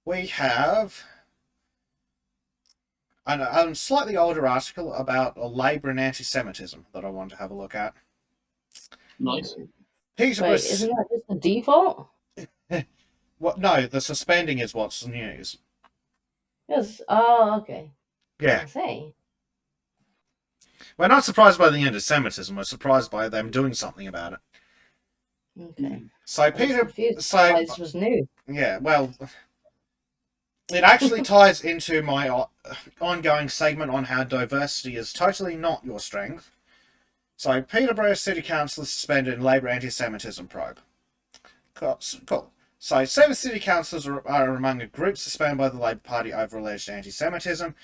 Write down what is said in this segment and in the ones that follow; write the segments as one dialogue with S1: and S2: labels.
S1: we have a slightly older article about Labour and anti-Semitism that I want to have a look at.
S2: Nice.
S1: Peterborough.
S3: Wait, isn't that just the default?
S1: What? No, the suspending is what's news.
S3: Yes. Oh, okay.
S1: Yeah.
S3: I say.
S1: We're not surprised by the anti-Semitism. We're surprised by them doing something about it.
S3: Okay.
S1: So Peter. So
S3: this was new.
S1: yeah. Well, it actually ties into my ongoing segment on how diversity is totally not your strength. So Peterborough City Council is suspended in Labour anti-Semitism probe. Cool. So 7 city councillors are among a group suspended by the Labour Party over alleged anti-Semitism.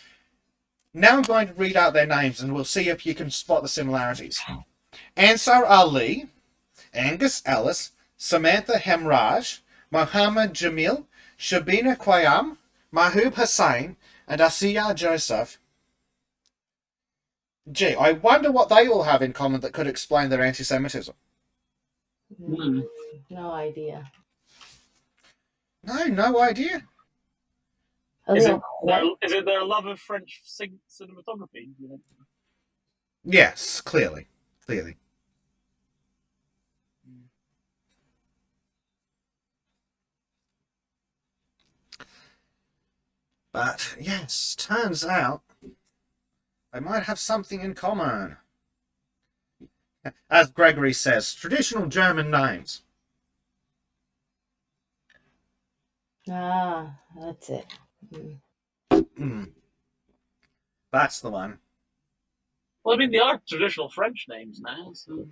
S1: Now I'm going to read out their names and we'll see if you can spot the similarities. Ansar Ali, Angus Ellis, Samantha Hemraj, Mohammed Jamil, Shabina Qayyam, Mahbub Hussain, and Asiya Joseph. Gee, I wonder what they all have in common that could explain their anti-Semitism.
S3: No idea.
S1: No idea.
S2: Is it their love of French cinematography?
S1: Yes, clearly. But yes, turns out they might have something in common. As Gregory says, traditional German names.
S3: Ah, that's it.
S1: That's the one.
S2: Well, I mean, they are traditional French names now. So.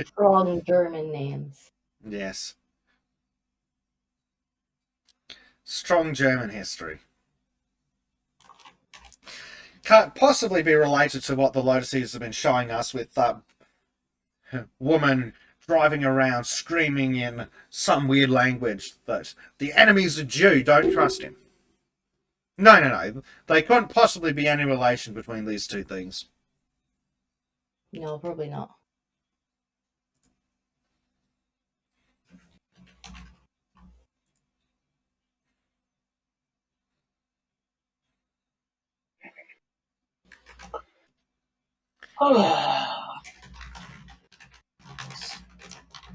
S3: Strong German names.
S1: Yes. Strong German history. Can't possibly be related to what the Lotuses have been showing us with that woman driving around screaming in some weird language that the enemy's a Jew, don't trust him. No. They couldn't possibly be any relation between these two things.
S3: No, probably not.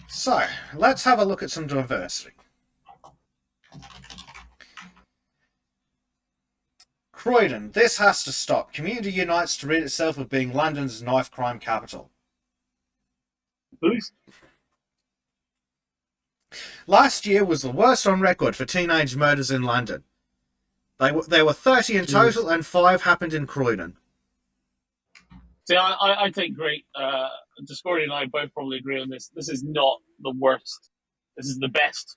S1: So, let's have a look at some diversity. Croydon, this has to stop. Community unites to rid itself of being London's knife crime capital.
S2: Boost.
S1: Last year was the worst on record for teenage murders in London. There were 30 in total and 5 happened in Croydon.
S2: See, I take great. Discordia and I both probably agree on this. This is not the worst. This is the best.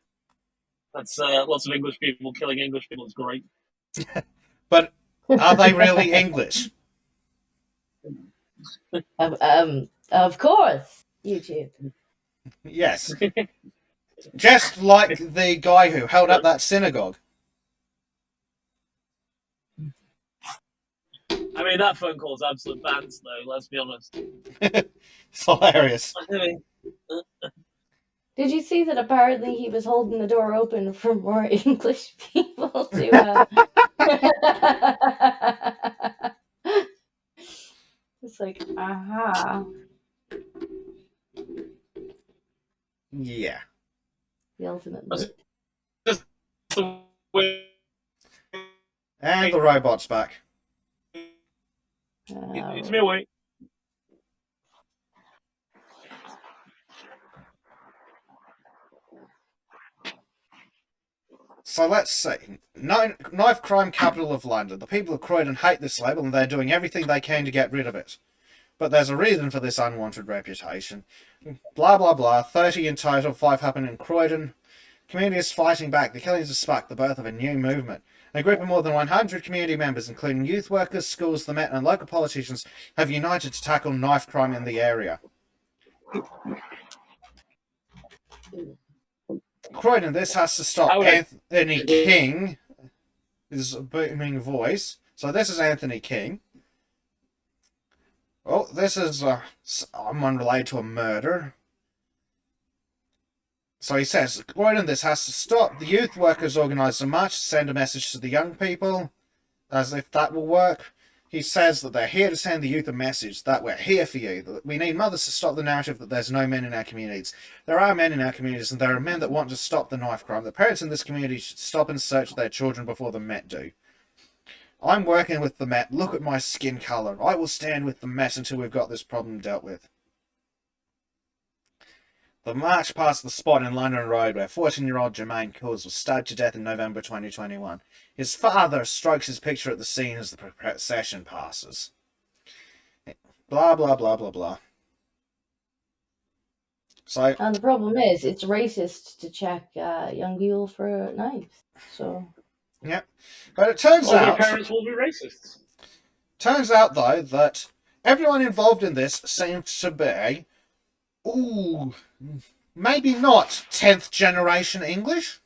S2: That's lots of English people killing English people is great.
S1: But are they really English?
S3: Of course, YouTube.
S1: Yes. Just like the guy who held up that synagogue.
S2: I mean, that phone call is absolute bans, though, let's be honest.
S1: It's hilarious.
S3: Did you see that apparently he was holding the door open for more English people to... It's like, aha.
S1: Yeah.
S3: The ultimate.
S1: And the robot's back.
S2: It's me away.
S1: So let's see. Knife crime capital of London. The people of Croydon hate this label and they're doing everything they can to get rid of it. But there's a reason for this unwanted reputation. Blah, blah, blah. 30 in total, 5 happen in Croydon. Community is fighting back. The killings have sparked the birth of a new movement. A group of more than 100 community members, including youth workers, schools, the Met, and local politicians, have united to tackle knife crime in the area. Croydon, this has to stop. Anthony King is a booming voice. So this is Anthony King. Oh, this is someone related to a murder. So he says, quoting this has to stop. The youth workers organised a march to send a message to the young people, as if that will work. He says that they're here to send the youth a message, that we're here for you. That we need mothers to stop the narrative that there's no men in our communities. There are men in our communities, and there are men that want to stop the knife crime. The parents in this community should stop and search their children before the Met do. I'm working with the Met. Look at my skin colour. I will stand with the Met until we've got this problem dealt with. The march passed the spot in London Road where 14-year-old Jermaine Coles was stabbed to death in November 2021. His father strokes his picture at the scene as the procession passes. Blah, blah, blah, blah, blah. So,
S3: And the problem is, it's racist to check young people for knives. So.
S1: yeah. But it turns
S2: All their
S1: out...
S2: parents will be racists.
S1: Turns out, though, that everyone involved in this seems to be... Ooh, maybe not 10th generation English.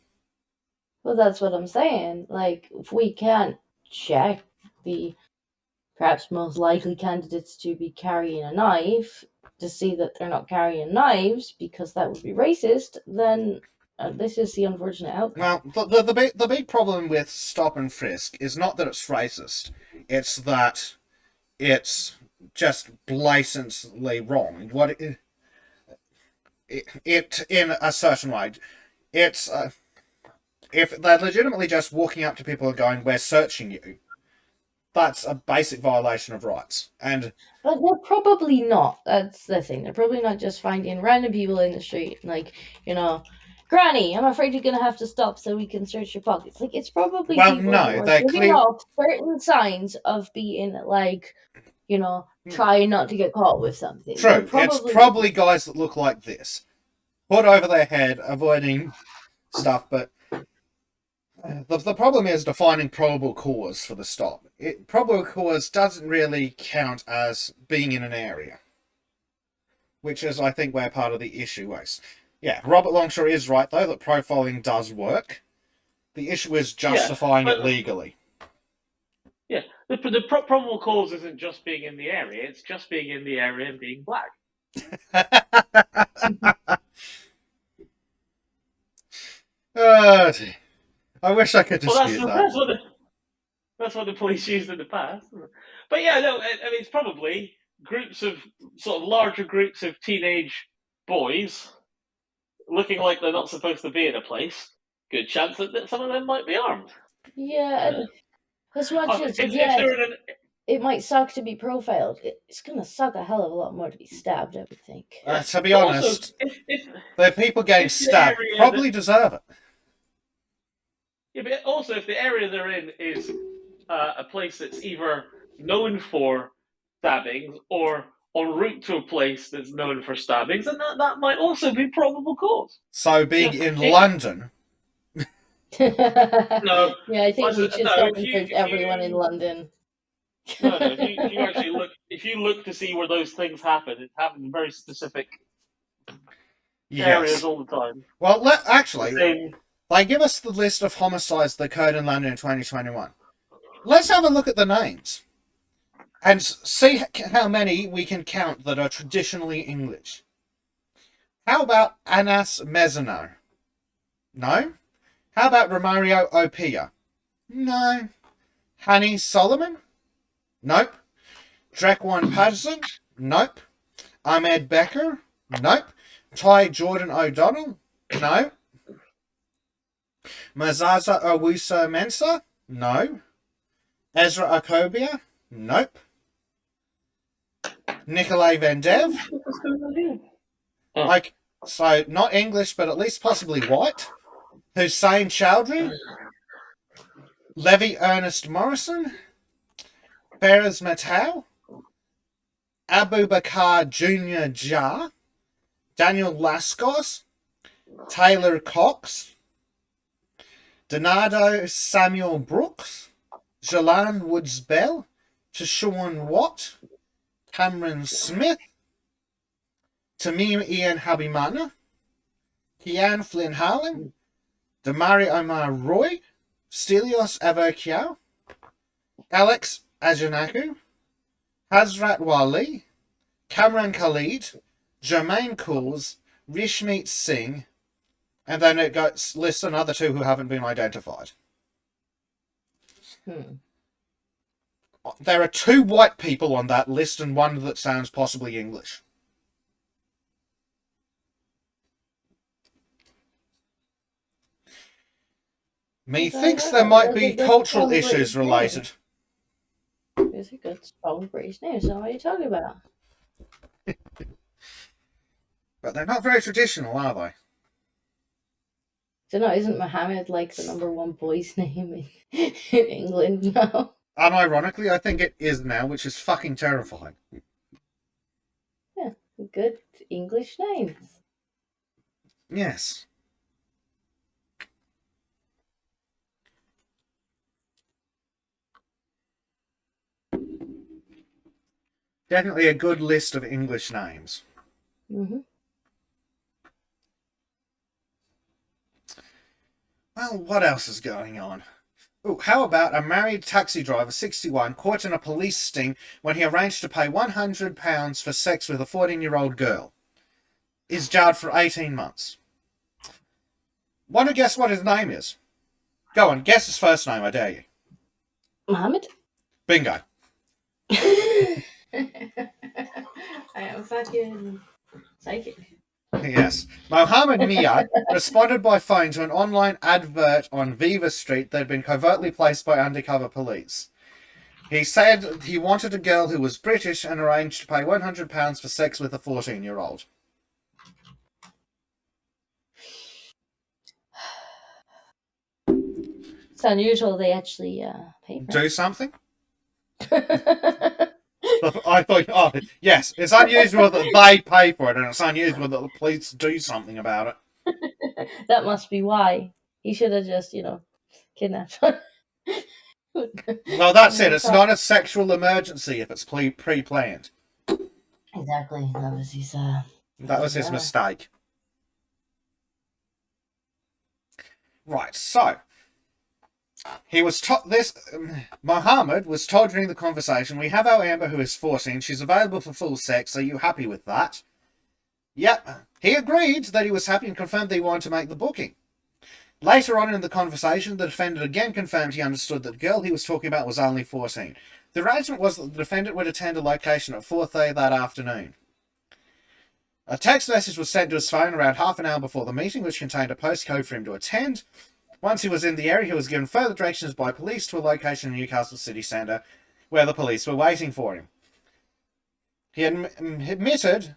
S3: Well, that's what I'm saying. Like, if we can't check the perhaps most likely candidates to be carrying a knife to see that they're not carrying knives because that would be racist, then this is the unfortunate outcome.
S1: Well, the big problem with stop and frisk is not that it's racist. It's that it's just blatantly wrong. What it in a certain way, it's if they're legitimately just walking up to people and going, "We're searching you," that's a basic violation of rights. And
S3: But they're probably not. That's the thing. They're probably not just finding random people in the street, like, Granny, I'm afraid you're going to have to stop so we can search your pockets. Like, it's probably
S1: well,
S3: people
S1: no,
S3: who are
S1: they're
S3: giving
S1: clear.
S3: off certain signs of being, like, trying not to get caught with something.
S1: True, it's probably guys that look like this, put over their head, avoiding stuff. But the problem is defining probable cause for the stop. Probable cause doesn't really count as being in an area, which is, I think, where part of the issue is. Yeah, Robert Longshore is right, though, that profiling does work. The issue is justifying it legally.
S2: Yeah, the probable cause isn't just being in the area, it's just being in the area and being black.
S1: Oh, dear. I wish I could dispute
S2: that. That's what the police used in the past. But yeah, no, I mean, it's probably groups of, sort of larger groups of teenage boys looking like they're not supposed to be in a place. Good chance that some of them might be armed.
S3: Yeah, as much as,
S2: If they're in
S3: it might suck to be profiled, it's going to suck a hell of a lot more to be stabbed, I would think.
S1: To be honest,
S2: also, if
S1: the people getting stabbed probably deserve it.
S2: Yeah, but also if the area they're in is a place that's either known for stabbings or en route to a place that's known for stabbings, then that might also be probable cause.
S1: So being in London...
S2: No.
S3: Yeah, I think we should stop and search everyone in London.
S2: No, if you actually look to see where those things happen, it happens in very specific areas all the time.
S1: Well, actually, they give us the list of homicides that occurred in London in 2021. Let's have a look at the names and see how many we can count that are traditionally English. How about Anas Mezzano? No. How about Romario Opia? No. Hani Solomon? Nope. Drekwon Patterson? Nope. Ahmed Becker? Nope. Ty Jordan O'Donnell? No. Mazaza Owusu Mensah? No. Ezra Akobia? Nope. Nikolai Vendev? So not English, but at least possibly white. Hussein Chowdhury? Levi Ernest Morrison? Faraz Matau? Abu Bakar Jr. Jah? Daniel Lascos? Taylor Cox? Donado Samuel Brooks? Jalan Woods Bell? Tashawn Watt? Cameron Smith? Tamim Ian Habimana? Kian Flynn Harlan? Damari Omar Roy? Stelios Avokiao? Alex Ajanaku? Hazrat Wali? Kamran Khalid? Jermaine Coles? Rishmeet Singh? And then it lists another 2 who haven't been identified. There are 2 white people on that list and 1 that sounds possibly English. Methinks there might be cultural issues related.
S3: It's a good, strong British name, so what are you talking about?
S1: But they're not very traditional, are they?
S3: So no, isn't Mohammed like the #1 boy's name in England now?
S1: Unironically, I think it is now, which is fucking terrifying.
S3: Yeah, good English names.
S1: Yes. Definitely a good list of English names.
S3: Mm-hmm.
S1: Well, what else is going on? Ooh, how about a married taxi driver, 61, caught in a police sting when he arranged to pay £100 for sex with a 14-year-old girl? Is jailed for 18 months. Want to guess what his name is? Go on, guess his first name, I dare you.
S3: Mohammed?
S1: Bingo.
S3: I am fucking psychic.
S1: Yes. Mohammed Miyad responded by phone to an online advert on Viva Street that had been covertly placed by undercover police. He said he wanted a girl who was British and arranged to pay £100 for sex with a 14-year-old.
S3: It's unusual they actually pay for
S1: Do something? I thought, oh, yes, it's unusual that they pay for it, and it's unusual that the police do something about
S3: it. That must be why. He should have just, kidnapped her.
S1: Well, that's it. It's not a sexual emergency if it's pre-planned.
S3: Exactly.
S1: That was his mistake. Right, so he was Mohammed was told during the conversation, "We have our Amber who is 14. She's available for full sex. Are you happy with that?" Yep. He agreed that he was happy and confirmed that he wanted to make the booking. Later on in the conversation, the defendant again confirmed he understood that the girl he was talking about was only 14. The arrangement was that the defendant would attend a location at 4:30 that afternoon. A text message was sent to his phone around half an hour before the meeting, which contained a postcode for him to attend. Once he was in the area, he was given further directions by police to a location in Newcastle city centre, where the police were waiting for him. He admitted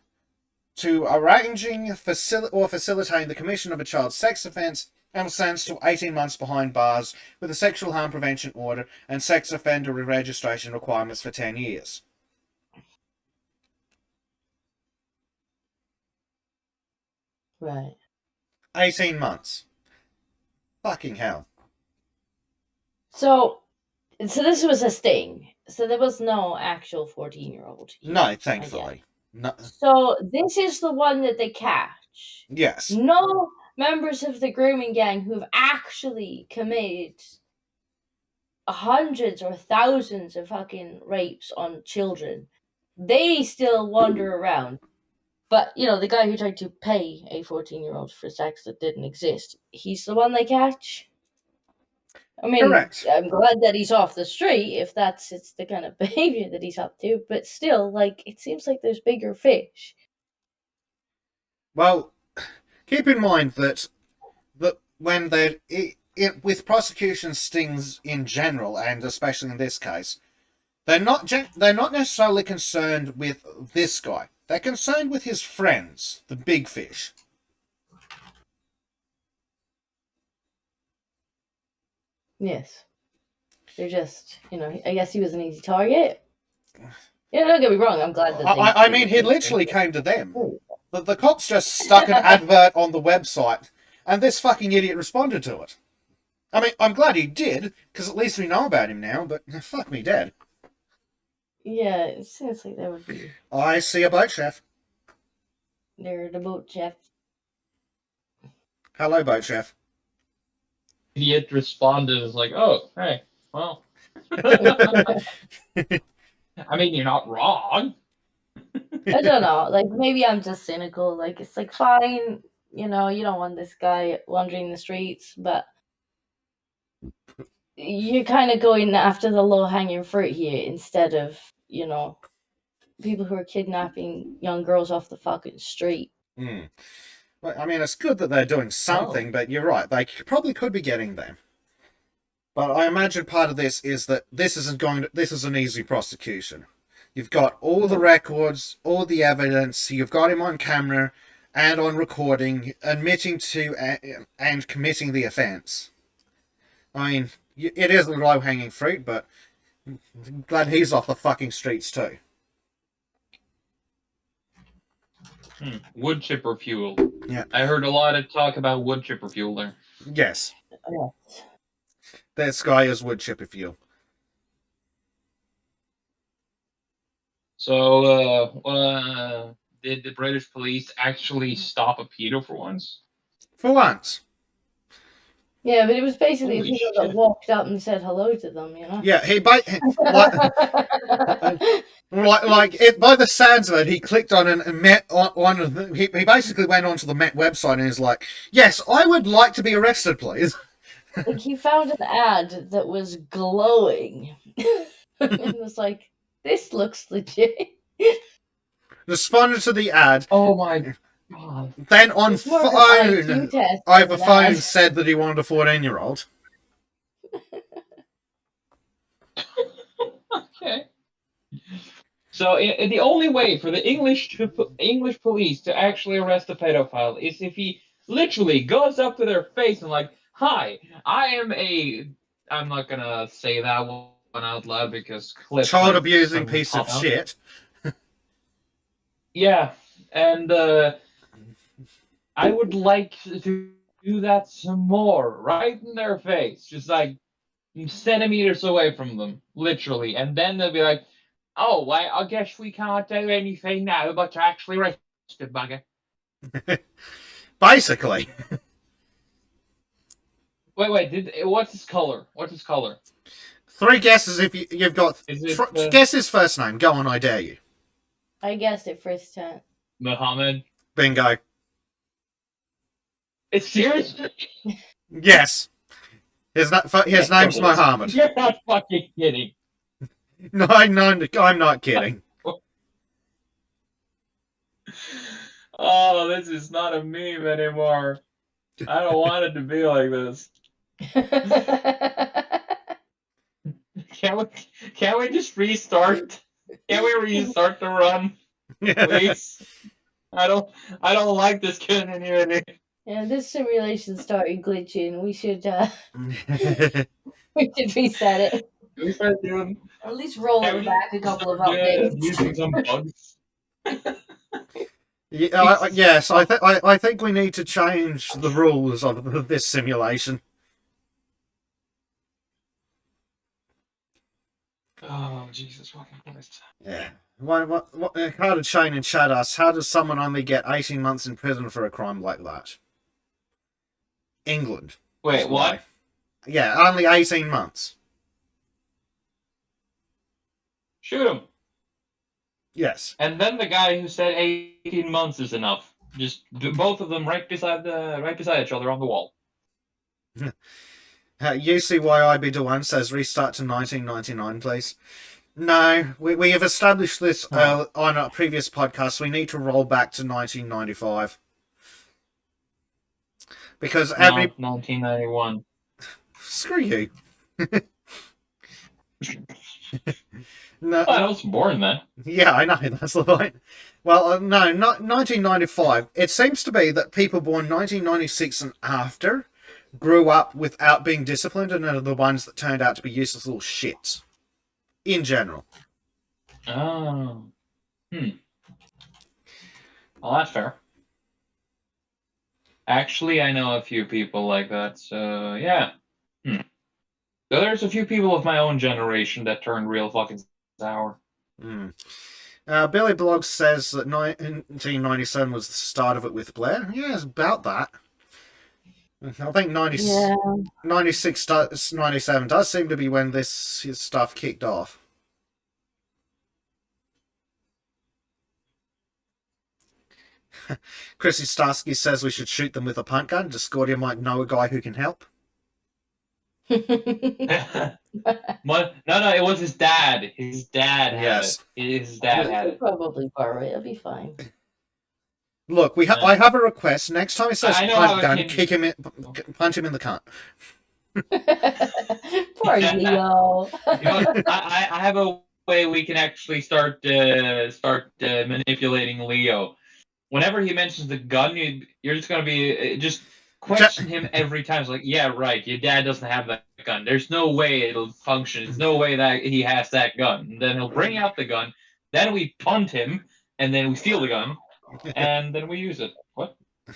S1: to arranging or facilitating the commission of a child sex offence and was sentenced to 18 months behind bars with a sexual harm prevention order and sex offender registration requirements for 10 years.
S3: Right.
S1: 18 months. Fucking hell.
S3: So this was a sting. So there was no actual 14-year-old.
S1: No, thankfully. No.
S3: So this is the one that they catch.
S1: Yes.
S3: No members of the grooming gang who've actually committed hundreds or thousands of fucking rapes on children. They still wander around. But, the guy who tried to pay a 14-year-old for sex that didn't exist, he's the one they catch. I mean,
S1: correct.
S3: I'm glad that he's off the street if it's the kind of behavior that he's up to, but still, it seems like there's bigger fish.
S1: Well, keep in mind that when with prosecution stings in general, and especially in this case, they're not necessarily concerned with this guy. They're concerned with his friends, the big fish.
S3: Yes. They're just, I guess he was an easy target. Don't get me wrong, I'm glad that
S1: I mean, he literally came to them. The cops just stuck an advert on the website, and this fucking idiot responded to it. I mean, I'm glad he did, because at least we know about him now, but fuck me dead.
S3: Yeah, it seems like that would be...
S1: I see a boat chef.
S3: They're the boat chef.
S1: Hello, boat chef.
S4: Idiot responded as like, "Oh, hey, well." I mean, you're not wrong.
S3: I don't know. Maybe I'm just cynical. It's fine. you know, you don't want this guy wandering the streets, but you're kind of going after the low-hanging fruit here instead of, you know, people who are kidnapping young girls off the fucking street.
S1: Mm. Well, I mean, it's good that they're doing something, but you're right. They probably could be getting them. But I imagine part of this is that this is an easy prosecution. You've got all the records, all the evidence. You've got him on camera and on recording, admitting to and committing the offence. I mean, it is low-hanging fruit, but I'm glad he's off the fucking streets too.
S4: Wood chipper fuel.
S1: Yeah.
S4: I heard a lot of talk about wood chipper fuel there.
S1: Yes.
S3: Yeah.
S1: This guy is wood chipper fuel.
S4: So, did the British police actually stop a pedo for once?
S1: For once.
S3: Yeah, but it was basically
S4: Holy
S3: people that
S4: shit.
S3: walked up and said hello to them, you know?
S1: Yeah, by the sounds of it, he clicked on and met on of the, he basically went onto the Met website and is like, yes, I would like to be arrested, please.
S3: Like, he found an ad that was glowing. And was like, this looks legit.
S1: Responded to the ad,
S4: Oh my god.
S1: then on
S3: It's more of an
S1: phone,
S3: IQ test
S1: over
S3: than an
S1: phone,
S3: ad.
S1: said that he wanted a 14-year-old.
S4: Okay. So the only way for the English police to actually arrest a pedophile is if he literally goes up to their face and like, "Hi, I'm not gonna say that one out loud because clips
S1: Child
S4: might
S1: abusing
S4: suddenly
S1: piece
S4: pop
S1: of
S4: out."
S1: shit.
S4: Yeah, and I would like to do that some more, right in their face, just like centimeters away from them, literally, and then they'll be like, "Oh, well, I guess we can't do anything now, but you're actually arrested, bugger."
S1: Basically.
S4: Wait, what's his color? What's his color?
S1: 3 guesses if you've got...
S4: Is it
S1: guess his first name. Go on, I dare you.
S3: I guessed it first time.
S4: Muhammad?
S1: Bingo.
S4: It's seriously?
S1: Yes. His name's Mohammed.
S4: You're not fucking kidding.
S1: No, I'm not kidding.
S4: Oh, this is not a meme anymore. I don't want it to be like this. Can't we just restart? Can't we restart the run, please? I don't like this continuity.
S3: Yeah, this simulation started glitching. We should reset it.
S4: We start doing.
S3: Or at least roll it back a couple of updates.
S4: Using some bugs.
S1: Yes, I think we need to change the rules of this simulation.
S4: Oh, Jesus fucking Christ.
S1: Yeah. What Carter Chain and chat us, how does someone only get 18 months in prison for a crime like that? England.
S4: Wait,
S1: That's
S4: what?
S1: why. Yeah, only 18 months.
S4: Shoot him.
S1: Yes.
S4: And then the guy who said 18 months is enough. Just do both of them right beside each other on the wall.
S1: UCYIB1 says restart to 1999, please. No, we have established this on a previous podcast. We need to roll back to 1995. Because
S4: No, 1991.
S1: Screw you. No,
S4: I was born then.
S1: yeah, I know, that's the point. Well, no, not 1995. It seems to be that people born 1996 and after grew up without being disciplined and are the ones that turned out to be useless little shits. In general.
S4: Oh. Well, that's fair. Actually, I know a few people like that, so yeah. So there's a few people of my own generation that turned real fucking sour.
S1: Billy Bloggs says that 1997 was the start of it with Blair. Yeah, it's about that. I think 96, 97 does seem to be when this stuff kicked off. Chrissy Starsky says we should shoot them with a punt gun. Discordia might know a guy who can help.
S4: No, it was his dad. His dad had
S1: Yes.
S4: it. His dad had
S3: We'll
S4: it.
S3: probably borrow it. It'll be fine.
S1: Look, I have a request. Next time he says
S4: I know how
S1: punt
S4: it
S1: gun,
S4: can-
S1: kick him in, punch him in the cunt.
S3: Poor Leo.
S4: You know, I have a way we can actually start manipulating Leo. Whenever he mentions the gun, you're just gonna be just question him every time. It's like, yeah, right. Your dad doesn't have that gun. There's no way it'll function. There's no way that he has that gun. And then he'll bring out the gun. Then we punt him, and then we steal the gun, and then we use it. What?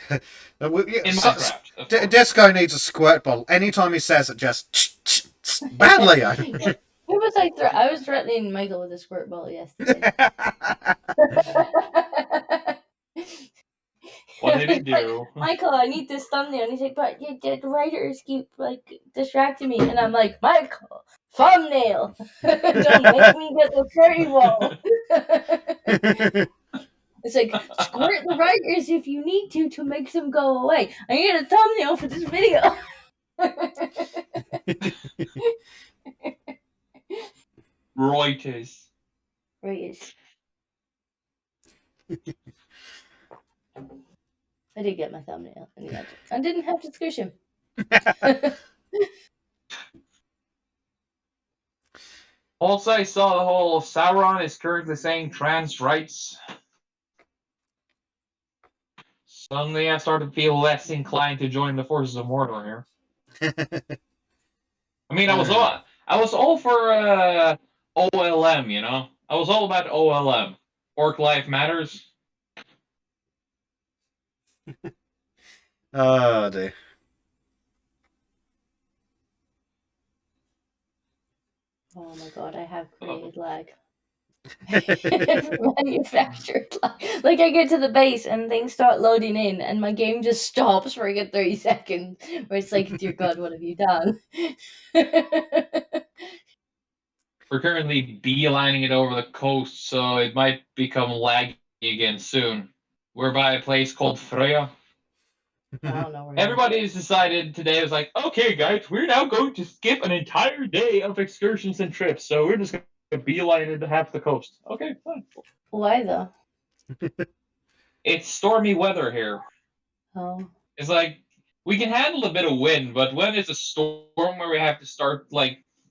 S4: In Minecraft. of course.
S1: Disco needs a squirt bottle. Anytime he says it, just bad Leo.
S3: Who was I was threatening Michael with a squirt bottle yesterday.
S4: What did he do?
S3: Michael, I need this thumbnail. And he's like, but the writers keep distracting me. And I'm like, Michael, thumbnail. Don't make me get the fairy wall. It's like, squirt the writers if you need to make them go away. I need a thumbnail for this video.
S4: Reuters.
S3: Right. I did get my thumbnail in the end. I didn't have to squish him.
S4: Also, I saw the whole Sauron is currently saying trans rights. Suddenly, I started to feel less inclined to join the forces of Mordor here. I mean, I was all for OLM, you know. I was all about OLM. Orc life matters.
S1: Oh dear.
S3: Oh my god, I have created lag. Manufactured lag. Like I get to the base and things start loading in and my game just stops for like 30 seconds where it's like, dear god, what have you done?
S4: We're currently beelining it over the coast, so it might become laggy again soon. We're by a place called Freya.
S3: I don't know where
S4: Everybody's decided today was like, okay, guys, we're now going to skip an entire day of excursions and trips, so we're just going to beeline it to half the coast. Okay, fine.
S3: Why though?
S4: It's stormy weather here.
S3: Oh.
S4: It's like, we can handle a bit of wind, but when it's a storm where we have to start,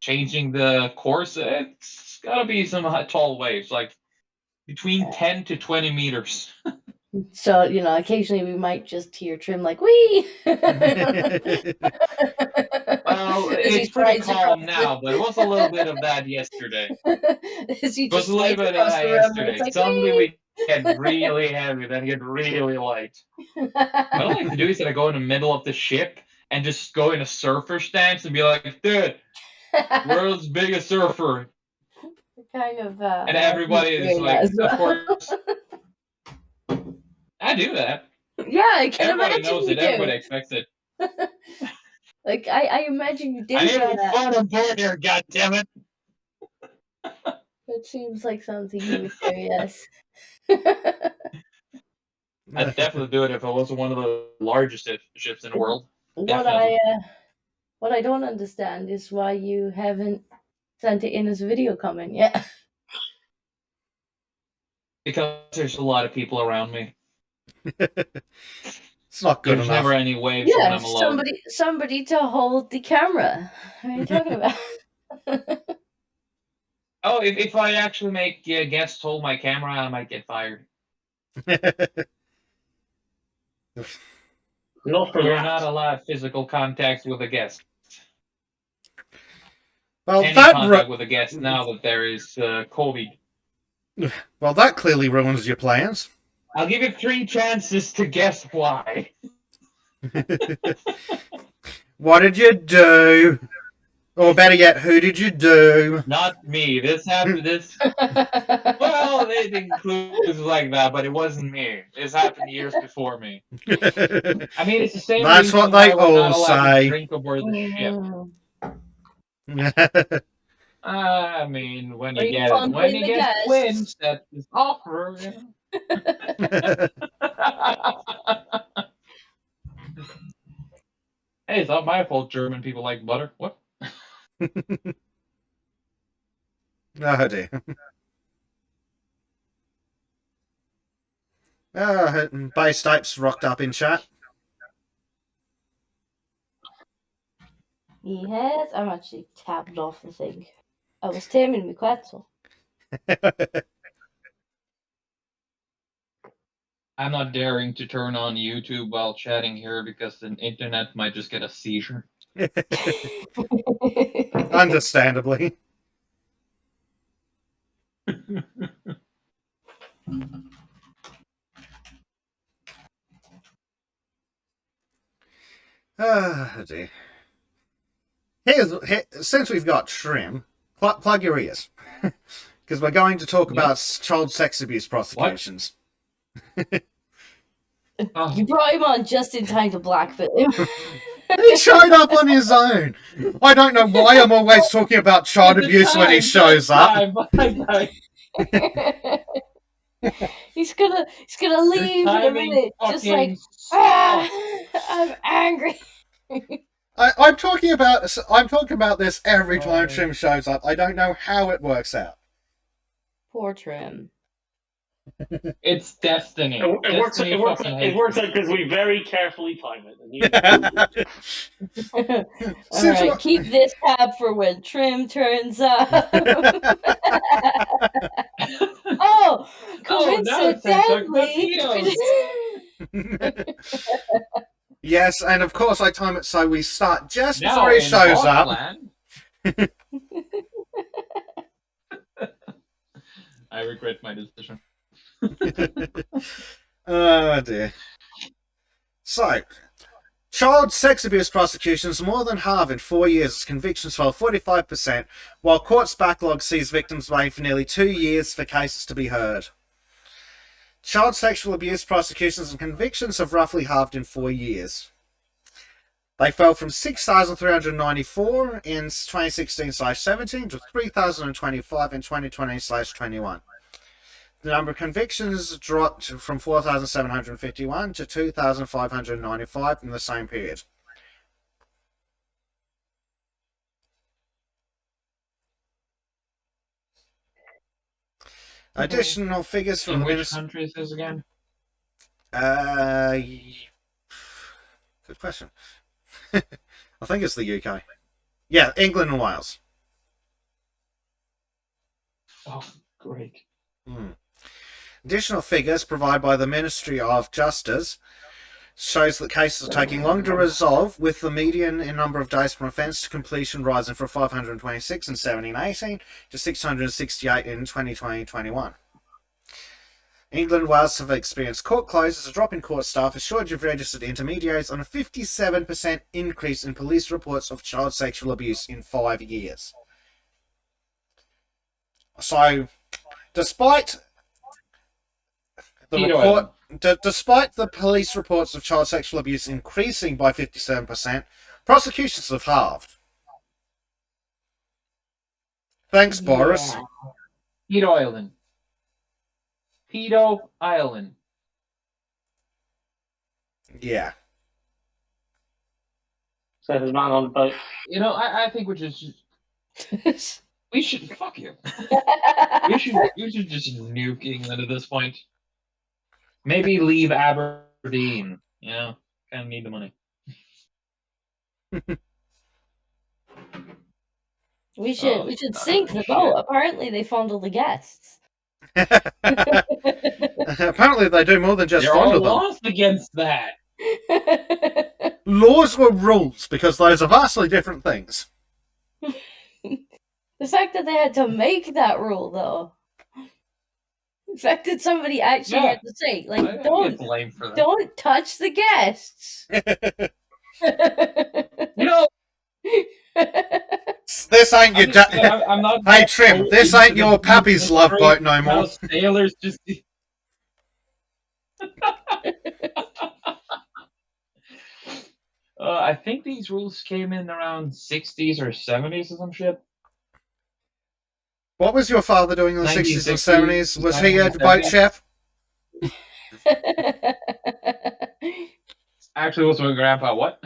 S4: changing the course, it's gotta be some tall waves, between 10 to 20 meters.
S3: So, occasionally we might just hear Trim like, wee!
S4: Well, it's pretty calm now, but it was a little bit of that yesterday.
S3: It
S4: was a little bit of that yesterday. Suddenly we get really heavy, then get really light. What I like to do is that I go in the middle of the ship and just go in a surfer stance and be like, dude, world's biggest surfer.
S3: Kind of.
S4: And everybody is like, of course. I do that.
S3: Yeah, I can
S4: Everybody
S3: imagine
S4: knows
S3: you
S4: it.
S3: do.
S4: Everybody expects it.
S3: I imagine you did
S4: I need
S3: that.
S4: fun on board here, goddammit.
S3: That seems like something you would do, yes.
S4: I'd definitely do it if I wasn't one of the largest ships in the world.
S3: What I don't understand is why you haven't sent it in as a video comment yet.
S4: Because there's a lot of people around me.
S1: It's not good
S4: There's
S1: enough.
S4: never any waves when
S3: Yeah,
S4: I'm alone.
S3: somebody to hold the camera. What are you talking about?
S4: Oh, if I actually make guests hold my camera, I might get fired.
S2: Not for
S4: You're
S2: that.
S4: not allowed physical contact with a guest.
S1: Well,
S4: Any
S1: that
S4: contact with a guest now that there is COVID.
S1: well, that clearly ruins your plans.
S4: I'll give you 3 chances to guess why.
S1: What did you do? Or better yet, who did you do?
S4: Not me. This happened. Well, it includes like that, but it wasn't me. This happened years before me. I mean, it's the same.
S1: That's what
S4: reason
S1: they
S4: why we're not
S1: all
S4: allowed
S1: say.
S4: to drink aboard the ship. I mean, when you get
S3: twins,
S4: twins, that is offer. You know? Hey, it's not my fault German people like butter. What?
S1: Oh dear. Base Tapes rocked up in chat.
S3: Yes, I'm actually tapped off the thing. I was taming my quetzal.
S4: I'm not daring to turn on YouTube while chatting here because the internet might just get a seizure.
S1: Understandably. Oh dear. Since we've got Trim, plug your ears. Because we're going to talk about child sex abuse prosecutions.
S4: Oh,
S3: You brought him on just in time to blackmail him.
S1: He showed up on his own. I don't know why I'm always talking about child abuse when he shows up.
S3: He's gonna leave in a minute, just like I'm angry.
S1: I'm talking about this every time Trim shows up. I don't know how it works out.
S3: Poor Trim.
S4: It's destiny.
S2: It works
S4: Destiny fucking hates
S2: out
S4: me.
S2: because we very carefully time it. And
S3: All right, keep this tab for when Trim turns up. Oh, coincidentally.
S1: Yes, and of course I time it so we start just before he shows up.
S4: I regret my decision.
S1: Oh dear. So, child sex abuse prosecutions more than halve in 4 years as convictions fell 45%, while courts backlog sees victims waiting for nearly 2 years for cases to be heard. Child sexual abuse prosecutions and convictions have roughly halved in 4 years. They fell from 6,394 in 2016/17 to 3,025 in 2020/21. The number of convictions dropped from 4,751 to 2,595 in the same period. Additional figures from
S4: In
S1: the
S4: which
S1: Ministry.
S4: country is this again?
S1: Good question. I think it's the UK. Yeah, England and Wales.
S4: Oh, great.
S1: Additional figures provided by the Ministry of Justice shows that cases are taking longer to resolve, with the median in number of days from offence to completion rising from 526 in 17/18 to 668 in 2020/21. England and Wales have experienced court closures, a drop in court staff, a shortage of registered intermediaries, and a 57% increase in police reports of child sexual abuse in 5 years. So, despite the police reports of child sexual abuse increasing by 57%, prosecutions have halved. Thanks, Boris.
S4: Pedo Island. Pedo Island.
S1: Yeah.
S2: So there's man on the boat.
S4: You know, I think we should fuck you. we should just nuke England at this point. Maybe leave Aberdeen. You know, kind of need the money.
S3: We should sink the boat. Apparently, they fondle the guests.
S1: Apparently, they do more than just fondle them.
S4: There are laws against that.
S1: Laws or rules, because those are vastly different things.
S3: The fact that they had to make that rule, though. The fact that somebody actually had to say, like, don't touch the guests.
S4: You know,
S1: this ain't your Hey Trim, this ain't your pappy's love boat no more.
S4: Sailors just. I think these rules came in around 60s or 70s or some shit.
S1: What was your father doing in the 60s and 70s? Was he a boat chef?
S4: Actually, what's my grandpa? What?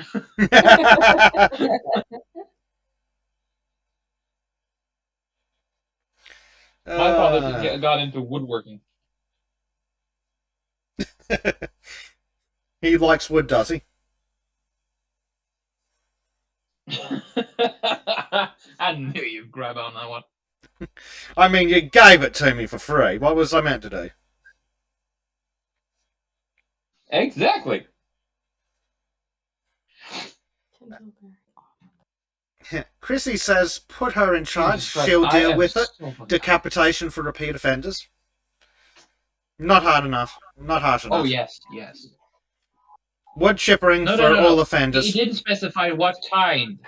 S4: My father got into woodworking.
S1: He likes wood, does he?
S4: I knew you'd grab on that one.
S1: I mean, you gave it to me for free. What was I meant to do?
S4: Exactly.
S1: Chrissy says, put her in charge.
S4: Jesus Christ,
S1: She'll
S4: I
S1: deal
S4: am
S1: with it.
S4: so fucking-
S1: Decapitation for repeat offenders. Not hard enough. Not harsh enough.
S4: Oh yes, yes.
S1: Wood chippering
S4: No,
S1: for
S4: no, no,
S1: all
S4: no.
S1: offenders.
S4: He didn't specify what kind.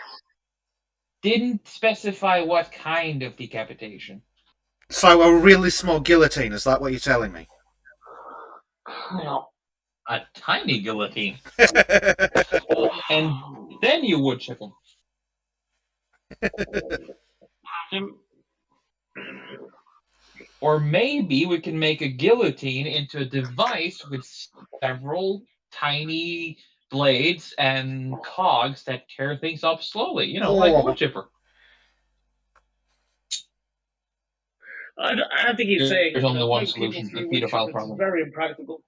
S4: Didn't specify what kind of decapitation.
S1: So a really small guillotine, is that what you're telling me?
S2: Well,
S4: A tiny guillotine. And then you would chip him. Or maybe we can make a guillotine into a device with several tiny blades and cogs that tear things up slowly. You know, like a wood chipper.
S2: I think he's saying
S4: There's only one
S2: putting people
S4: solution to
S2: through
S4: the
S2: wood
S4: pedophile
S2: chippers is
S4: problem.
S2: very impractical.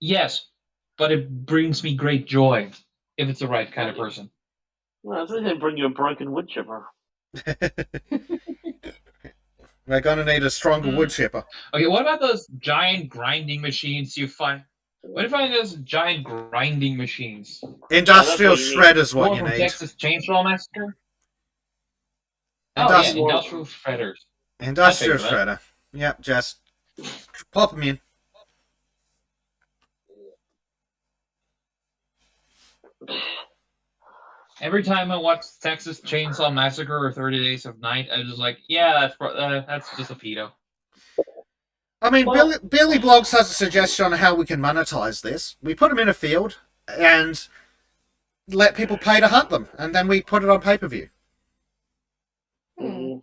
S4: Yes, but it brings me great joy if it's the right kind of person.
S2: Well, so they bring you a broken wood chipper.
S1: We're going to need a stronger wood chipper.
S4: Okay, what about those giant grinding machines you find? What if I find those giant grinding machines?
S1: Industrial
S2: what you need.
S1: shredder's what
S4: One
S1: you
S4: from
S1: need.
S4: Texas Chainsaw Massacre? Oh,
S1: Industri-
S4: yeah, industrial shredders.
S1: Industrial
S4: I figured
S1: shredder. Yep, just pop them in.
S4: Every time I watch Texas Chainsaw Massacre or 30 Days of Night, I'm just like, yeah, that's just a pedo.
S1: I mean,
S2: Well-
S1: Billy Blogs has a suggestion on how we can monetize this. We put them in a field and let people pay to hunt them, and then we put it on pay-per-view.
S3: Hmm.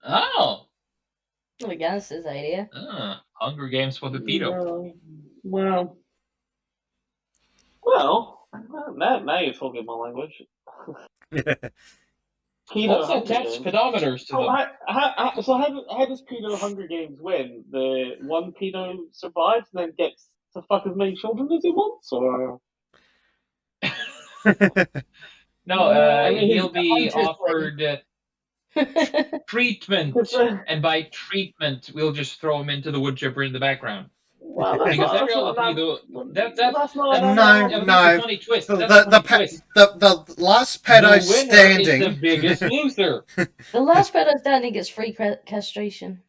S4: Oh,
S3: Not against this idea.
S4: Hunger Games for the pedo.
S2: Well, now you're talking my language. Pedo
S4: Also
S2: Hunger
S4: attach
S2: Games.
S4: pedometers to
S2: So
S4: them.
S2: how does Pedo Hunger Games win? The one pedo survives and then gets to fuck as many children as he wants, or
S4: No,
S2: I mean,
S4: he'll be
S3: Interesting.
S4: offered treatment, and by treatment, we'll just throw him into the wood chipper in the background.
S2: well, that's
S4: Because
S2: not,
S4: every
S2: that's
S4: other
S2: not,
S4: pedo,
S2: that's not
S1: No,
S2: enough.
S4: that's
S1: no.
S4: a funny twist.
S1: The,
S4: That's a funny twist.
S1: the last pedo
S4: The winner
S1: standing.
S4: is the biggest loser.
S3: The last pedo standing gets free castration.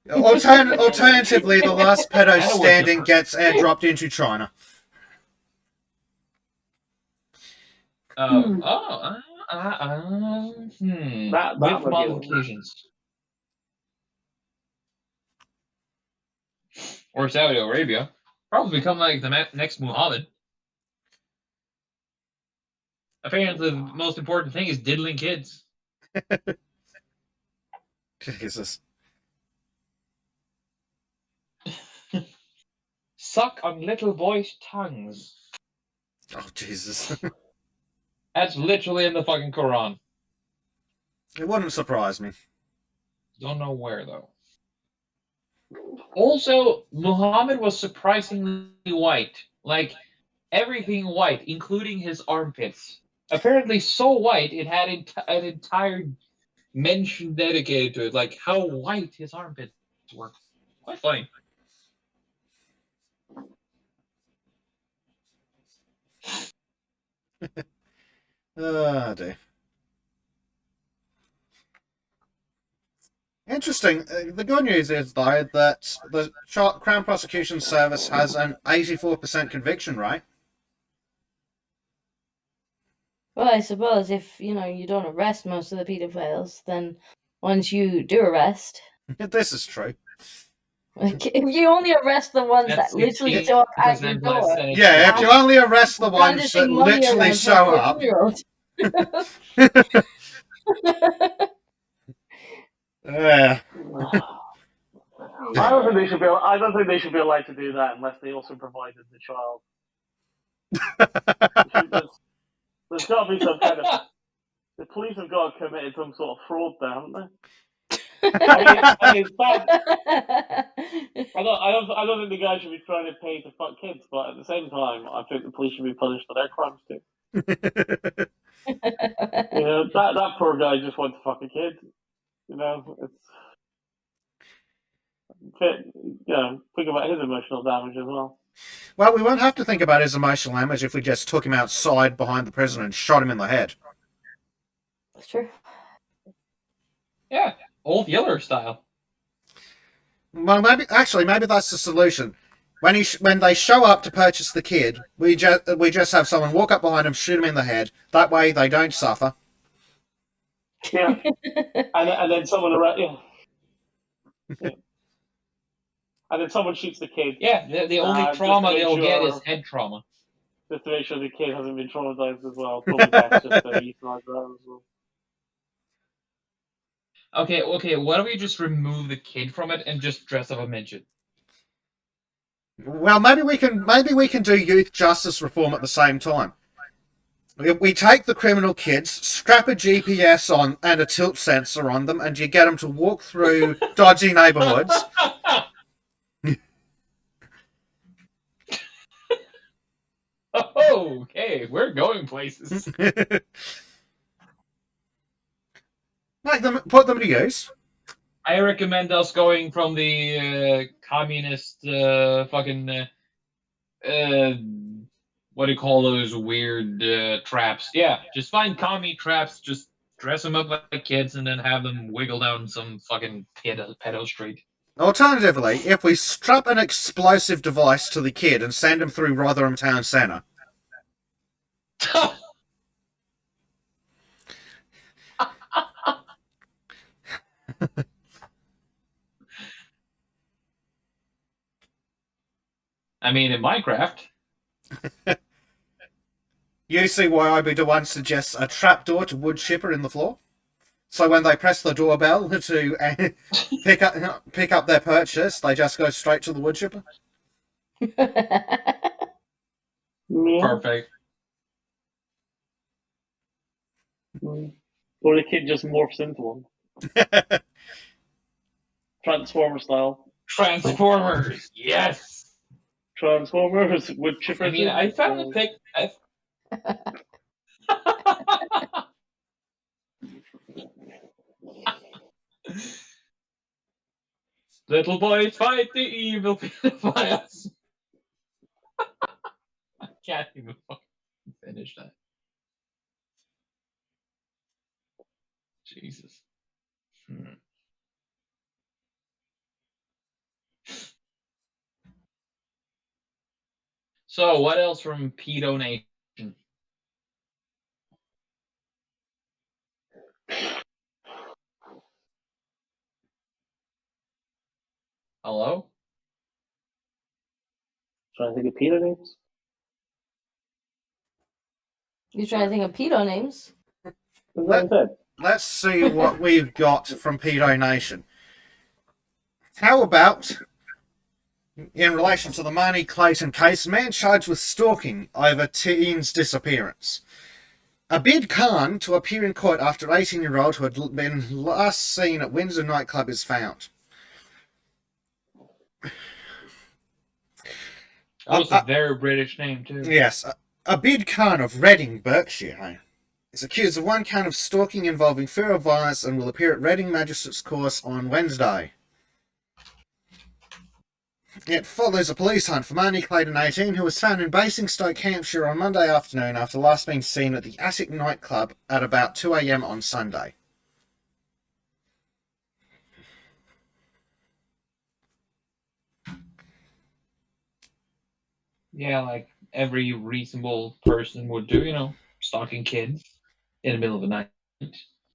S1: Alternatively, the last pedo
S4: And a wood
S1: standing
S4: chipper.
S1: gets airdropped into China.
S2: That
S4: With
S2: would be
S4: modifications. Or Saudi Arabia. Probably become like the next Muhammad. Apparently, the most important thing is diddling kids.
S1: Jesus.
S4: Suck on little boys' tongues.
S1: Oh, Jesus.
S4: That's literally in the fucking Quran.
S1: It wouldn't surprise me.
S4: Don't know where, though. Also, Muhammad was surprisingly white. Like, everything white, including his armpits. Apparently so white, it had an entire mention dedicated to it. Like, how white his armpits were. Quite funny.
S1: Oh, dear. Interesting. The good news is, though, that the Crown Prosecution Service has an 84% conviction rate.
S3: Well, I suppose if you don't arrest most of the pedophiles, then once you do arrest,
S1: This is true.
S3: like if you only arrest the ones
S4: That's
S3: that literally show up at your
S4: 16% less
S3: door,
S4: than it
S1: Yeah,
S4: should
S1: if
S4: be.
S1: you only arrest the ones that
S3: brandishing money
S1: literally
S3: around
S1: show
S3: for a
S1: up.
S3: 14-year-old.
S1: Yeah.
S2: I don't think they should be. I don't think they should be allowed to do that unless they also provided the child. There's got to be some kind of. The police have got to committed some sort of fraud there, haven't they? I mean, it's bad. I don't think the guy should be trying to pay to fuck kids, but at the same time, I think the police should be punished for their crimes too. You know, that poor guy just wanted to fuck a kid. You know, think about his emotional damage as well.
S1: Well, we won't have to think about his emotional damage if we just took him outside behind the prison and shot him in the head.
S3: That's true.
S4: Yeah, old Yeller style.
S1: Well, maybe that's the solution. When they show up to purchase the kid, we just have someone walk up behind him, shoot him in the head. That way, they don't suffer.
S2: Yeah, and then someone around. Yeah. And then someone shoots the kid.
S4: Yeah, the only trauma they'll get is head trauma.
S2: Just to make sure the kid hasn't been traumatized as well. Probably best just to euthanize that as well.
S4: Okay, why don't we just remove the kid from it and just dress up a midget?
S1: Well, maybe we can do youth justice reform at the same time. We take the criminal kids, strap a GPS on and a tilt sensor on them, and you get them to walk through dodgy neighborhoods.
S4: Oh, okay, we're going places.
S1: Put them to use.
S4: I recommend us going from the communist fucking what do you call those weird traps? Yeah, just find commie traps, just dress them up like kids, and then have them wiggle down some fucking pedo street.
S1: Alternatively, if we strap an explosive device to the kid and send him through Rotherham Town Centre.
S4: I mean, in Minecraft.
S1: You see why I'd the one suggests a trapdoor to wood chipper in the floor? So when they press the doorbell to pick up their purchase, they just go straight to the wood chipper?
S4: Perfect.
S2: Or the kid just morphs into one. Transformer style.
S4: Transformers, yes!
S2: Transformers wood chipper.
S4: I mean, I found the pic. Little boys fight the evil pedophiles. I can't even fucking finish that. Jesus. So, what else from Pedo Nation? Hello?
S2: Trying to think of pedo names.
S3: You trying to think of pedo names?
S1: Let's see what we've got from Pedo Nation. How about, in relation to the Marnie Clayton case, man charged with stalking over teen's disappearance. Abid Khan to appear in court after 18-year-old who had been last seen at Windsor nightclub is found.
S4: That was a very British name, too.
S1: Yes. Abid Khan of Reading, Berkshire, is accused of one count of stalking involving fear of violence and will appear at Reading Magistrates Court on Wednesday. It follows a police hunt for Marnie Clayton, 18, who was found in Basingstoke, Hampshire on Monday afternoon after last being seen at the Attic nightclub at about 2 a.m. on Sunday.
S4: Yeah, like every reasonable person would do, you know, stalking kids in the middle of the night.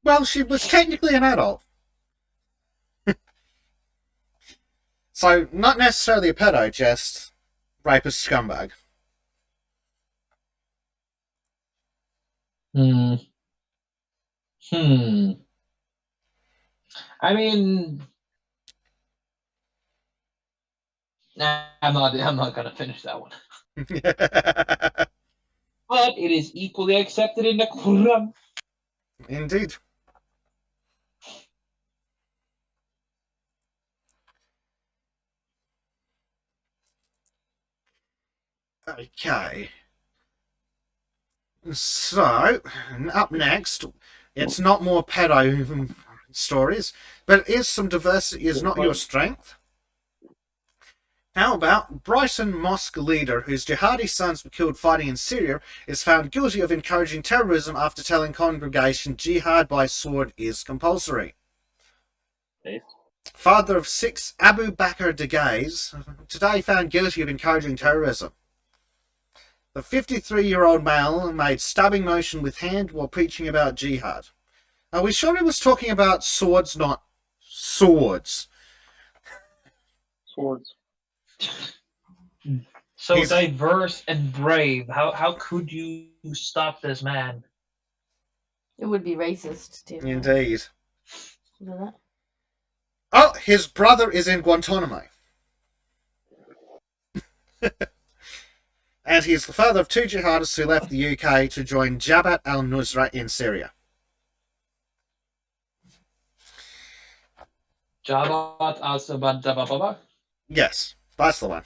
S1: Well, she was technically an adult. So, not necessarily a pedo, just rapist scumbag.
S4: I mean, Nah, I'm not gonna finish that one. But it is equally accepted in the Quran.
S1: Indeed. Okay. So, up next, it's not more pedo stories, but is some diversity is not your strength? How about Brighton mosque leader whose jihadi sons were killed fighting in Syria is found guilty of encouraging terrorism after telling congregation jihad by sword is compulsory?
S2: Okay.
S1: Father of 6, Abu Bakr Degaiz, today found guilty of encouraging terrorism. The 53-year-old male made stabbing motion with hand while preaching about jihad. Are we sure he was talking about swords, not swords?
S2: Swords.
S4: So
S1: He's-
S4: diverse and brave. How could you stop this man?
S3: It would be racist to
S1: Indeed.
S3: do that.
S1: Oh, his brother is in Guantanamo. And he is the father of 2 jihadists who left the UK to join Jabhat al-Nusra in Syria.
S4: Jabat al-Sabad Jabababa?
S1: Yes, that's the one.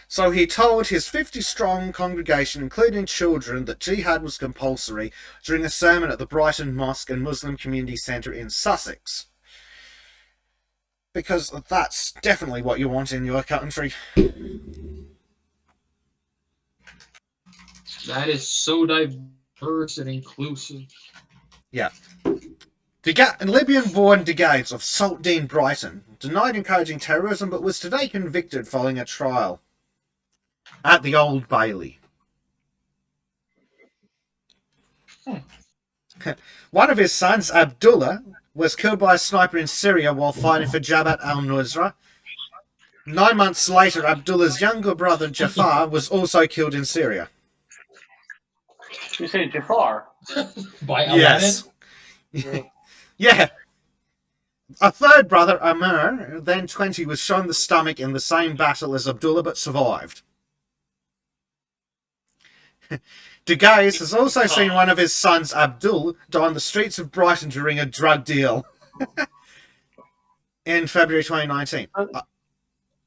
S1: So he told his 50-strong congregation, including children, that jihad was compulsory during a sermon at the Brighton Mosque and Muslim Community Centre in Sussex. Because that's definitely what you want in your country.
S4: That is so diverse and inclusive.
S1: Yeah. Libyan-born Degaiz of Saltdean, Brighton, denied encouraging terrorism but was today convicted following a trial at the Old Bailey. One of his sons, Abdullah, was killed by a sniper in Syria while fighting for Jabhat al-Nusra. 9 months later, Abdullah's younger brother, Jafar, was also killed in Syria.
S2: You say Jafar?
S4: By Aladdin?
S1: Yes. Yeah. A third brother, Amr, then 20, was shot in the stomach in the same battle as Abdullah but survived. Degaiz has also seen one of his sons, Abdul, die on the streets of Brighton during a drug deal in February 2019.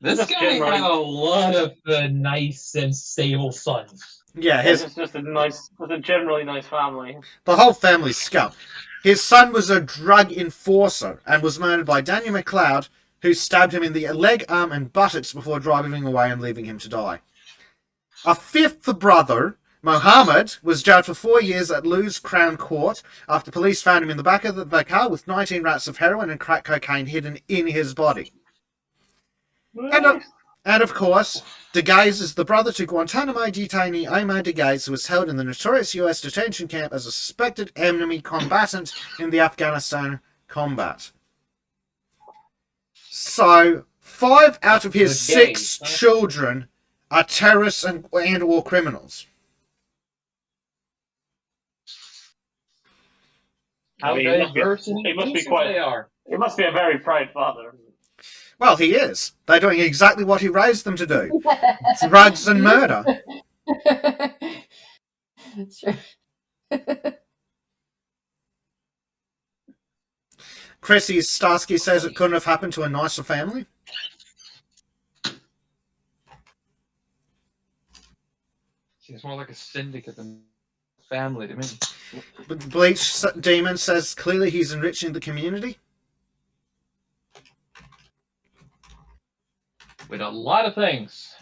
S4: This
S2: Just
S4: guy
S2: generally-
S4: had a lot of nice and stable sons.
S1: Yeah,
S2: It's just a generally nice family.
S1: the whole family's scum. His son was a drug enforcer and was murdered by Daniel McLeod, who stabbed him in the leg, arm, and buttocks before driving away and leaving him to die. A fifth brother, Mohammed, was jailed for 4 years at Lewes Crown Court after police found him in the back of the car with 19 rats of heroin and crack cocaine hidden in his body. And of course, Degaiz is the brother to Guantanamo detainee Omar Degaiz, who was held in the notorious US detention camp as a suspected enemy combatant in the Afghanistan combat. So, 5 out of his
S4: Good
S1: 6
S4: day, huh?
S1: children are terrorists and war criminals.
S4: How
S2: I mean, he
S4: diverse and
S2: he must be
S4: inclusive
S2: quite-
S4: they are.
S2: He must be a very proud father.
S1: Well, he is. They're doing exactly what he raised them to do. Drugs and murder.
S3: Sure.
S1: Chrissy Starsky says it couldn't have happened to a nicer family.
S4: Seems more like a syndicate than family to me.
S1: But Bleach Demon says clearly he's enriching the community.
S4: With a lot of things.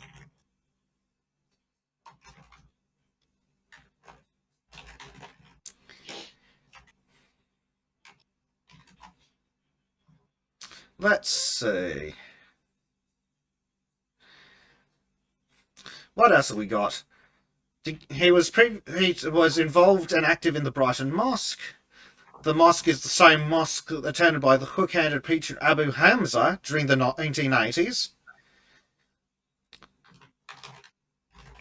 S1: Let's see. What else have we got? He was involved and active in the Brighton Mosque. The mosque is the same mosque attended by the hook-handed preacher Abu Hamza during the 1980s.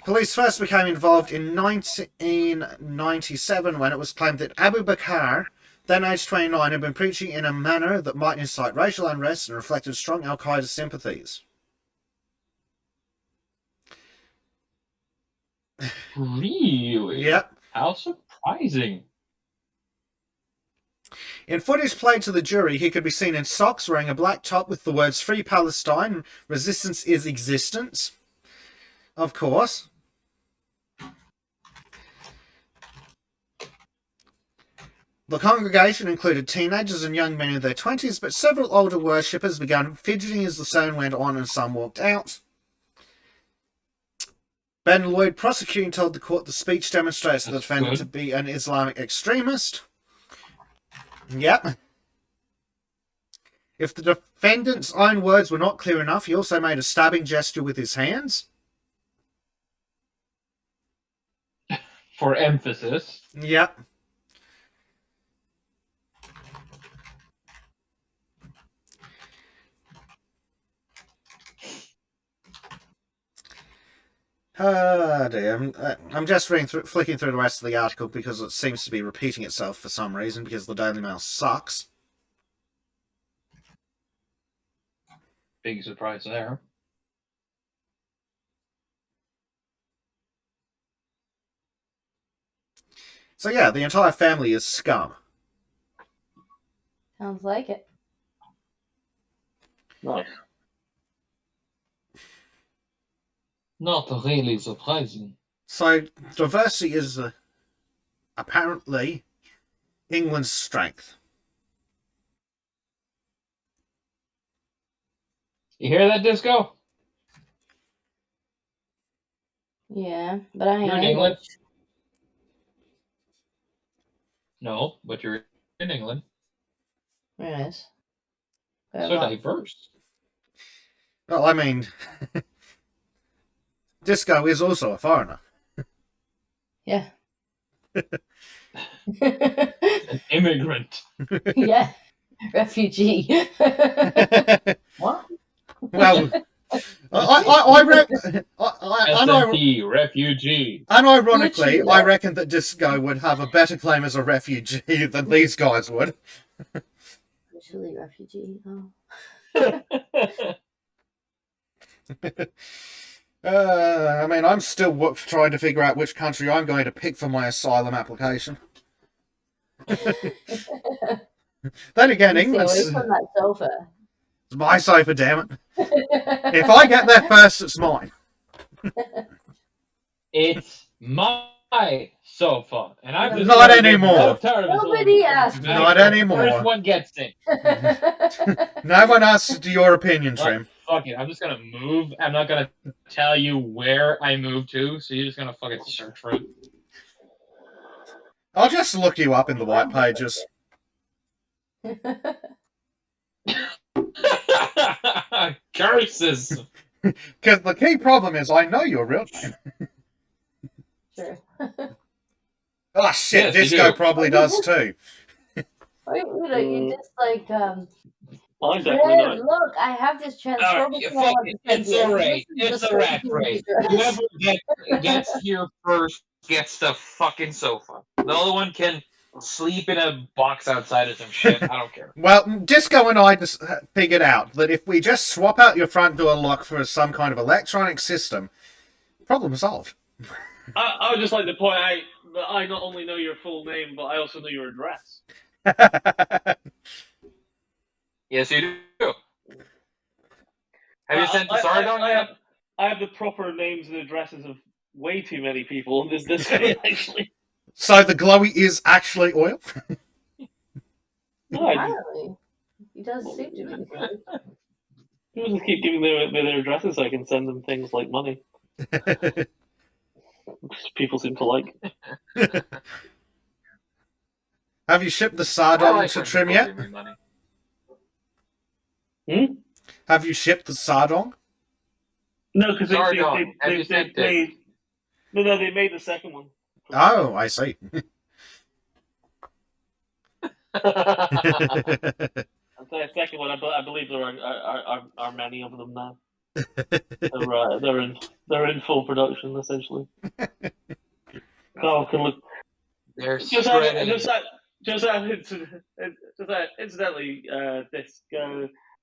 S1: Police first became involved in 1997 when it was claimed that Abu Bakr, then aged 29, had been preaching in a manner that might incite racial unrest and reflected strong Al-Qaeda sympathies.
S4: Really?
S1: Yep.
S4: How surprising.
S1: In footage played to the jury, he could be seen in socks wearing a black top with the words "Free Palestine, resistance is existence." Of course. The congregation included teenagers and young men in their 20s, but several older worshippers began fidgeting as the sermon went on and some walked out. Ben Lloyd, prosecuting, told the court the speech demonstrates the defendant to be an Islamic extremist. Yep. If the defendant's own words were not clear enough, he also made a stabbing gesture with his hands.
S4: For emphasis.
S1: Yep. Oh dear. I'm just flicking through the rest of the article because it seems to be repeating itself for some reason, because the Daily Mail sucks.
S4: Big surprise there.
S1: So yeah, the entire family is scum.
S3: Sounds like it.
S2: Nice.
S4: Not really surprising.
S1: So diversity is apparently England's strength.
S4: You hear that, Disco?
S3: Yeah, but I
S4: You're
S3: ain't
S4: in England.
S3: English.
S4: No, but you're in England.
S3: Yes.
S4: So diverse.
S1: Well, I mean, Disco is also a foreigner.
S3: Yeah.
S4: An immigrant.
S3: Yeah. Refugee.
S4: What?
S1: Well,
S4: SNP, refugee.
S1: unironically,
S3: Literally,
S1: I
S3: yeah.
S1: reckon that Disco would have a better claim as a refugee than these guys would.
S3: Literally refugee. Oh.
S1: I mean, I'm still trying to figure out which country I'm going to pick for my asylum application. Then again,
S3: Stay
S1: England's
S3: away from that sofa.
S1: it's my sofa, damn it. If I get there first, it's mine.
S4: It's my sofa, and I'm just
S1: Not
S4: gonna get
S1: anymore.
S4: so tired of this
S3: Nobody
S4: whole-
S3: asked.
S1: Not
S4: The
S1: anymore.
S4: First one gets it.
S1: No one asked your opinion,
S4: Well,
S1: Trim.
S4: fuck it. I'm just gonna move. I'm not gonna tell you where I moved to, so you're just gonna fucking search for it.
S1: I'll just look you up in the white pages.
S4: Curses.
S1: Because the key problem is I know your real name.
S3: Sure.
S1: Oh shit,
S4: Yes, you
S1: Disco
S4: do.
S1: probably does too.
S3: Wait, you just like
S2: I definitely
S3: Fred,
S2: know.
S3: look, I have this transferable
S4: Yeah,
S3: thing I
S4: fuck
S3: want
S4: it.
S3: to send
S4: It's
S3: you.
S4: alright.
S3: This is
S4: It's
S3: the
S4: a rat
S3: same
S4: race.
S3: address.
S4: Whoever gets here first gets the fucking sofa. The other one can sleep in a box outside or some shit. I don't care.
S1: Well, Disco and I just figured out that if we just swap out your front door lock for some kind of electronic system, problem solved.
S2: I would just like to point out that I not only know your full name, but I also know your address.
S4: Yes, you do. Have you sent the Sardon yet?
S2: I have the proper names and addresses of way too many people in this Discord, actually.
S1: So the glowy is actually oil?
S2: No, I
S3: Apparently. He does seem to be.
S2: just keep giving their addresses so I can send them things like money. People seem to like.
S1: Have you shipped the
S4: I
S1: sardong
S4: like
S1: to
S4: when
S1: Trim
S4: people
S1: yet?
S4: give me money.
S1: Have you shipped the sardong?
S2: No, because
S4: Sardong, have you sent
S2: they
S4: it?
S2: made they made the second one.
S1: Oh, I see.
S2: The second one, I believe there are many of them now. They're in full production essentially. Carl can look.
S4: They're
S2: Just
S4: spreading.
S2: Just incidentally, Disc,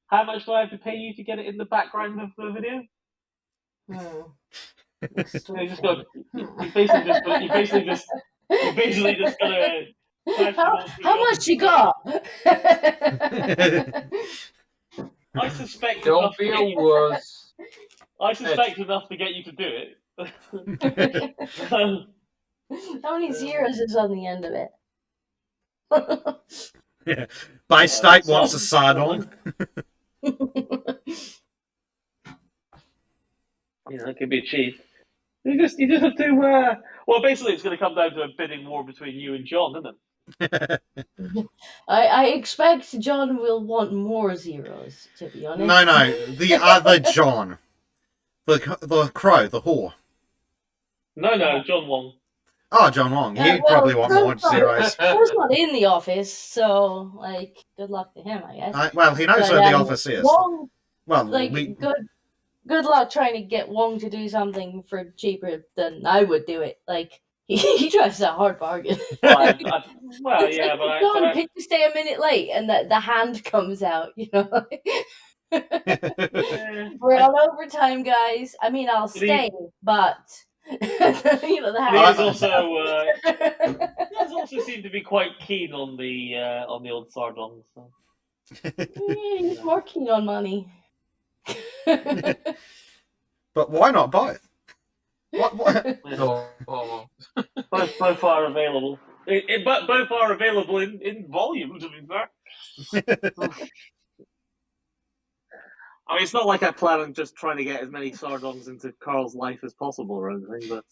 S2: how much do I have to pay you to get it in the background of the video? You just got. You basically just gotta.
S3: How much you got?
S2: I suspect
S4: Don't
S2: enough to
S4: be
S2: get
S4: a
S2: you.
S4: wuss.
S2: I suspect enough to get you to do it.
S3: How many zeros is on the end of it?
S1: Yeah. Bay State wants a sardong.
S2: It could be achieved. You just have to. Well, basically, it's going to come down to a bidding war between you and John, isn't it?
S3: I expect John will want more zeros, to be honest.
S1: No, the other John. The crow, the whore.
S2: No, John Wong.
S1: Oh, John Wong. He'd probably want more zeros.
S3: Bro's not in the office, so, good luck to him, I guess.
S1: Well, he knows where the office is.
S3: Wong,
S1: Well,
S3: good luck trying to get Wong to do something for cheaper than I would do it. He drives a hard bargain.
S2: Well, yeah,
S3: John, can you stay a minute late? And the hand comes out, We're on overtime, guys. I mean, I'll stay, but the hand.
S2: He also seemed to be quite keen on the old sardong. So.
S3: He's more keen on money.
S1: But why not both? What?
S2: Both are available. But both are available in volume, to be fair. I mean, it's not like I plan on just trying to get as many sardongs into Carl's life as possible or anything, but...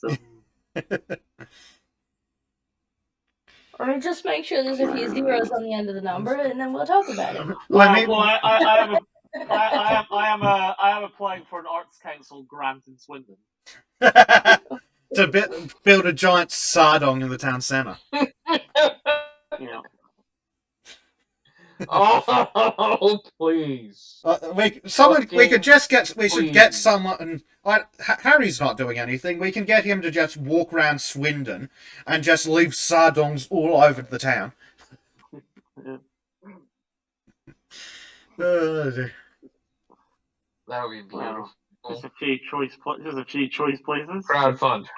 S3: Or just make sure there's a few zeros on the end of the number, and then we'll talk about it.
S2: I am applying for an Arts Council grant in Swindon.
S1: To build a giant sardong in the town centre.
S2: Yeah.
S4: Oh, please.
S1: We should get someone. Harry's not doing anything. We can get him to just walk around Swindon and just leave sardongs all over the town.
S4: That would be beautiful.
S2: There's a few choice places.
S4: Crowd fund.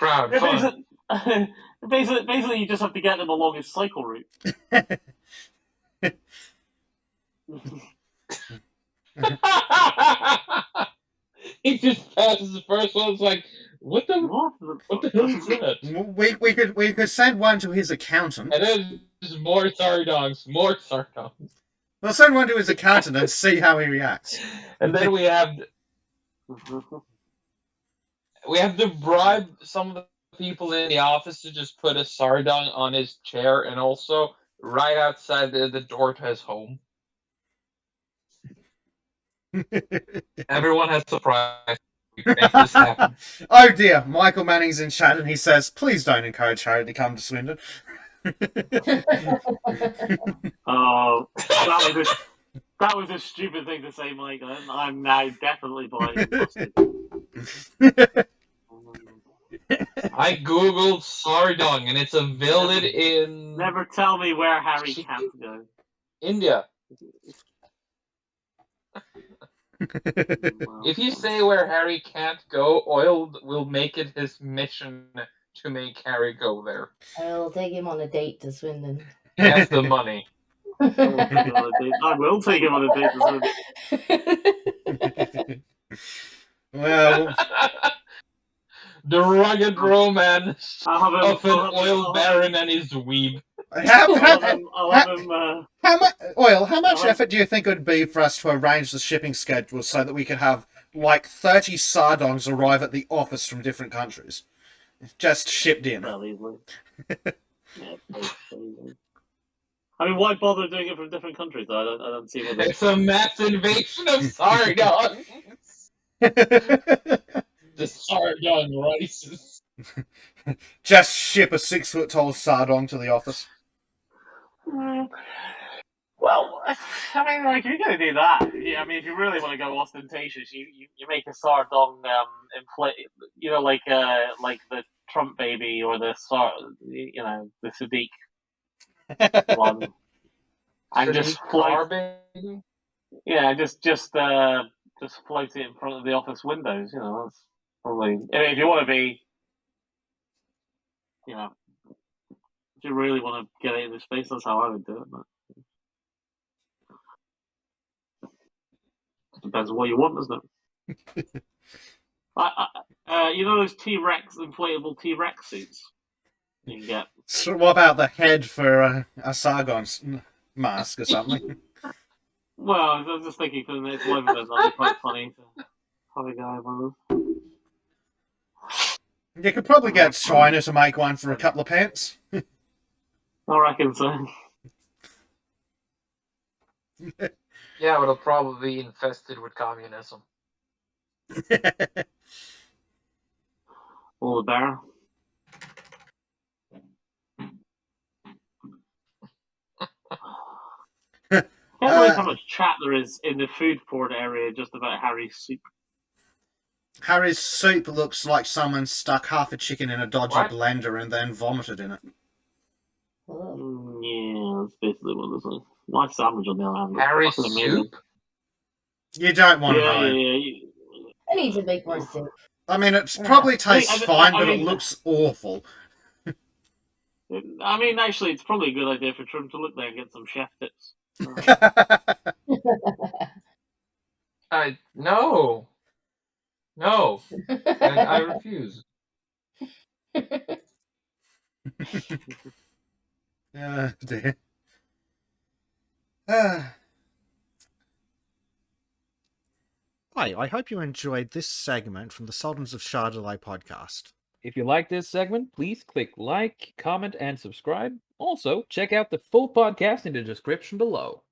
S2: Basically, you just have to get them along his cycle route.
S4: He just passes the first one. It's like, what the hell is that?
S1: We could send one to his accountant.
S4: And then just more sardongs.
S1: We'll send one to his accountant and see how he reacts.
S4: And then we have to bribe some of the people in the office to just put a sardong on his chair and also right outside the door to his home. Everyone has surprise. Make this happen.
S1: Oh dear, Michael Manning's in chat and he says, please don't encourage Harry to come to Swindon.
S2: Oh, that was a stupid thing to say, Mike. I'm now definitely buying busted.
S4: I googled sardong and it's a village in...
S2: Never tell me where Harry can't go.
S4: India. If you say where Harry can't go, Oil will make it his mission to make Harry go there.
S3: I'll take him on a date to Swindon.
S4: He has the money.
S2: I will take him on a date to Swindon.
S1: Well...
S4: The rugged romance of an oil baron and his weeb.
S1: How much effort do you think it would be for us to arrange the shipping schedule so that we could have like 30 sardongs arrive at the office from different countries? Just shipped in.
S2: I mean, why bother doing it from different countries? I don't see what
S4: it's a mass invasion of sardongs. The sardong races.
S1: Just ship a 6-foot-tall sardong to the office.
S2: Well, I mean, like, you're going to do that. Yeah, I mean, if you really want to go ostentatious, you make a sardong, like the Trump baby or the Sadiq. one, and
S4: Should
S2: just
S4: he
S2: float.
S4: carbon?
S2: Yeah, just float it in front of the office windows. That's probably. I mean, if you want to be, you know, if you really want to get it into space, that's how I would do it. But it depends on what you want, doesn't it? Those T-Rex inflatable T-Rex suits you can get.
S1: So what about the head for a Sargon mask or something?
S2: Well, I was just thinking for the next live event, that'd be quite funny to have a guy one of
S1: You could probably get China to make one for a couple of pence.
S2: those. I reckon so.
S4: Yeah, but it'll probably be infested with communism.
S2: All the bear. I can't believe how much chat there is in the food court area just about Harry's soup.
S1: Harry's soup looks like someone stuck half a chicken in a dodgy
S4: What?
S1: blender and then vomited in it.
S3: Oh.
S2: Yeah, that's basically what it is. My sandwich on the other hand. looks
S4: Harry's
S2: fucking amazing.
S4: soup?
S1: You don't want to
S2: Yeah,
S1: know.
S2: yeah.
S3: I need to make more soup.
S1: I mean, it probably tastes fine,
S2: I
S1: but it
S2: mean-
S1: looks awful.
S2: I mean, actually, it's probably a good idea for Trim to look there and get some chef tips.
S4: No. No. I refuse.
S1: Dear. Hi, I hope you enjoyed this segment from the Sultans of Chardonnay podcast.
S5: If you like this segment, please click like, comment, and subscribe. Also, check out the full podcast in the description below.